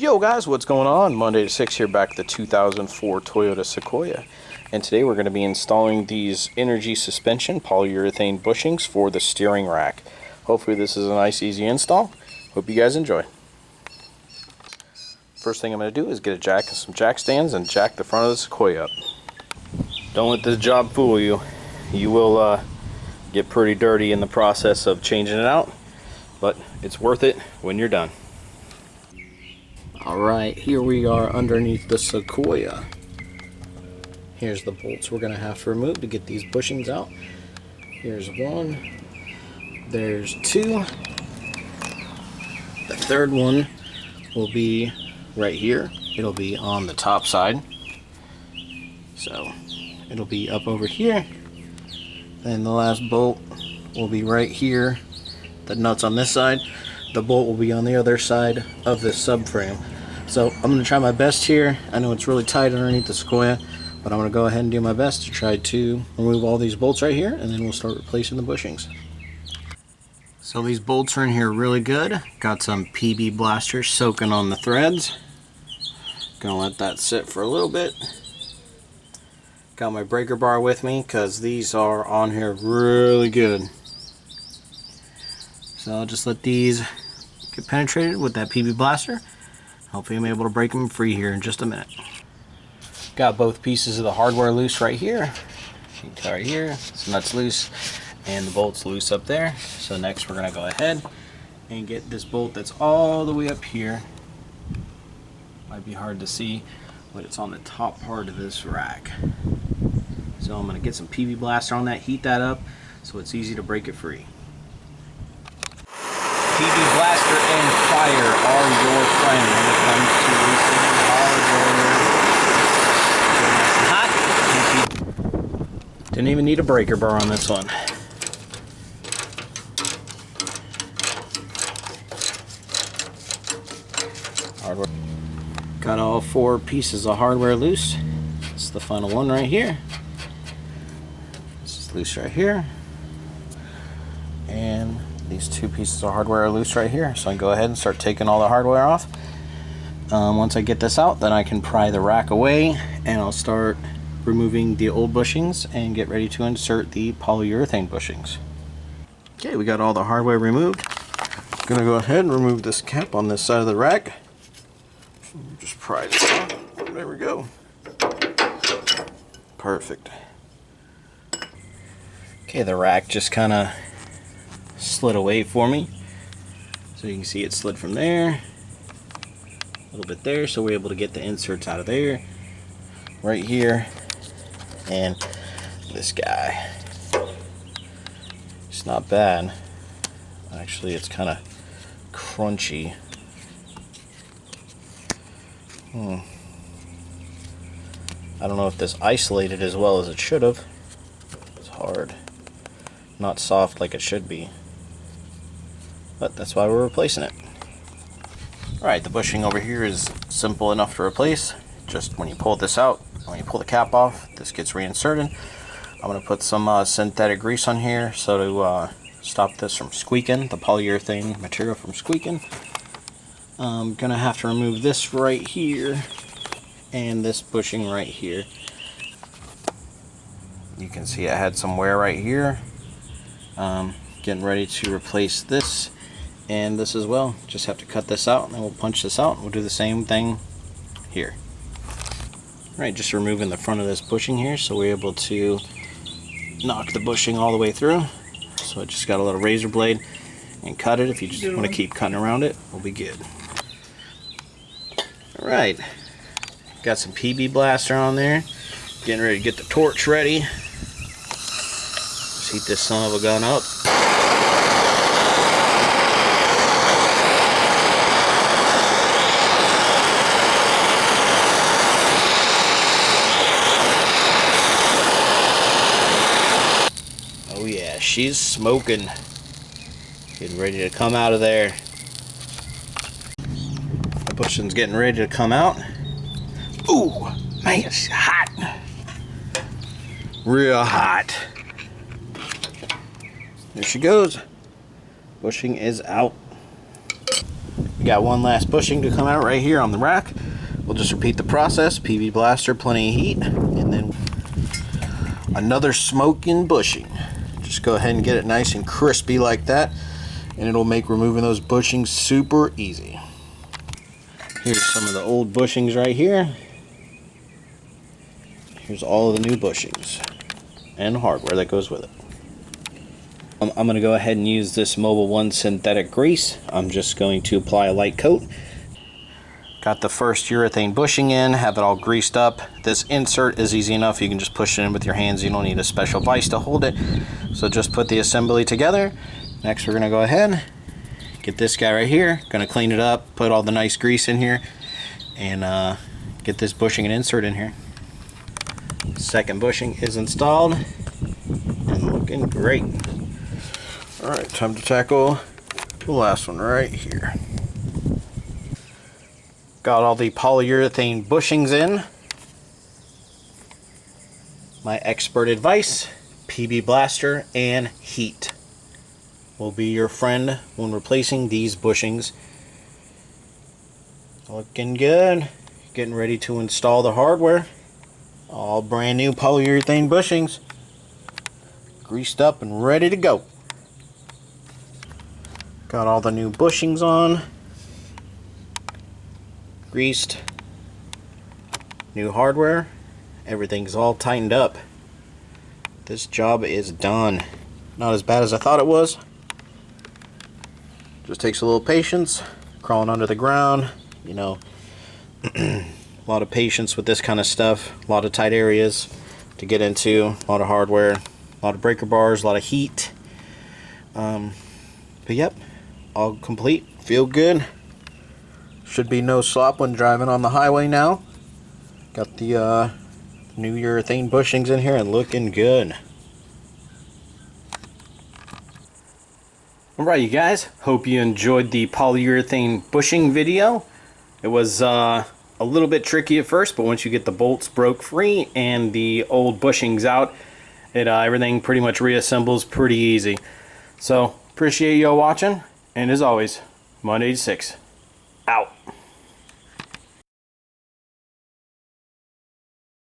Yo guys, what's going on? Monday to 6 here, back at the 2004 Toyota Sequoia. And today we're going to be installing these energy suspension polyurethane bushings for the steering rack. Hopefully this is a nice easy install. Hope you guys enjoy. First thing I'm going to do is get a jack and some jack stands and jack the front of the Sequoia up. Don't let this job fool you. You will get pretty dirty in the process of changing it out, but it's worth it when you're done. Alright, here we are underneath the Sequoia. Here's the bolts we're going to have to remove to get these bushings out. Here's one. There's two. The third one will be right here. It'll be on the top side. So it'll be up over here. Then the last bolt will be right here. The nut's on this side. The bolt will be on the other side of this subframe. So I'm going to try my best here. I know it's really tight underneath the Sequoia, but I'm going to go ahead and do my best to try to remove all these bolts right here, and then we'll start replacing the bushings. So these bolts are in here really good. Got some PB Blaster soaking on the threads. Gonna let that sit for a little bit. Got my breaker bar with me because these are on here really good. So I'll just let these get penetrated with that PB Blaster. Hopefully I'm able to break them free here in just a minute. Got both pieces of the hardware loose right here. You can tell right here, this nut's loose and the bolt's loose up there. So next we're gonna go ahead and get this bolt that's all the way up here. Might be hard to see, but it's on the top part of this rack. So I'm gonna get some PB Blaster on that, heat that up so it's easy to break it free. PB Blaster and fire are your friend when it comes to loosening hardware. Didn't even need a breaker bar on this one. Hardware. Got all four pieces of hardware loose. This is the final one right here. This is loose right here. And these two pieces of hardware are loose right here, so I can go ahead and start taking all the hardware off. Once I get this out, then I can pry the rack away and I'll start removing the old bushings and get ready to insert the polyurethane bushings. Okay, we got all the hardware removed. I'm gonna go ahead and remove this cap on this side of the rack. Just pry this off. There we go. Perfect. Okay, the rack just kind of slid away for me, so you can see it slid from there a little bit there, so we're able to get the inserts out of there right here, and this guy. It's not bad actually. It's kind of crunchy. I don't know if this isolated as well as it should have. It's hard, not soft like it should be. But that's why we're replacing it. Alright, the bushing over here is simple enough to replace. Just when you pull this out, when you pull the cap off, this gets reinserted. I'm going to put some synthetic grease on here so to stop this from squeaking, the polyurethane material from squeaking. I'm going to have to remove this right here and this bushing right here. You can see I had some wear right here. Getting ready to replace this and this as well. Just have to cut this out and then we'll punch this out. We'll do the same thing here. Alright, just removing the front of this bushing here so we're able to knock the bushing all the way through. So I just got a little razor blade and cut it. If you just want to keep cutting around it, we'll be good. Alright, got some PB Blaster on there. Getting ready to get the torch ready. Let's heat this son of a gun up. Oh yeah, she's smoking. Getting ready to come out of there. The bushing's getting ready to come out. Ooh, man, it's hot. Real hot. There she goes. Bushing is out. We got one last bushing to come out right here on the rack. We'll just repeat the process. PB Blaster, plenty of heat, and then another smoking bushing. Just go ahead and get it nice and crispy like that, and it'll make removing those bushings super easy. Here's some of the old bushings right here. Here's all of the new bushings and hardware that goes with it. I'm going to go ahead and use this Mobil 1 synthetic grease. I'm just going to apply a light coat. Got the first urethane bushing in, have it all greased up. This insert is easy enough. You can just push it in with your hands. You don't need a special vise to hold it. So just put the assembly together. Next we're going to go ahead, get this guy right here. Going to clean it up, put all the nice grease in here, and get this bushing and insert in here. Second bushing is installed and looking great. Alright, time to tackle the last one right here. Got all the polyurethane bushings in. My expert advice, PB Blaster and heat will be your friend when replacing these bushings. Looking good. Getting ready to install the hardware. All brand new polyurethane bushings. Greased up and ready to go. Got all the new bushings on. Greased. New hardware. Everything's all tightened up. This job is done. Not as bad as I thought it was. Just takes a little patience. Crawling under the ground. You know, a lot of patience with this kind of stuff. A lot of tight areas to get into. A lot of hardware. A lot of breaker bars. A lot of heat. But yep. All complete. Feel good. Should be no slop when driving on the highway now. Got the new urethane bushings in here and looking good. Alright you guys, hope you enjoyed the polyurethane bushing video. It was a little bit tricky at first, but once you get the bolts broke free and the old bushings out, everything pretty much reassembles pretty easy. So appreciate y'all watching, and as always, Monday 6 out.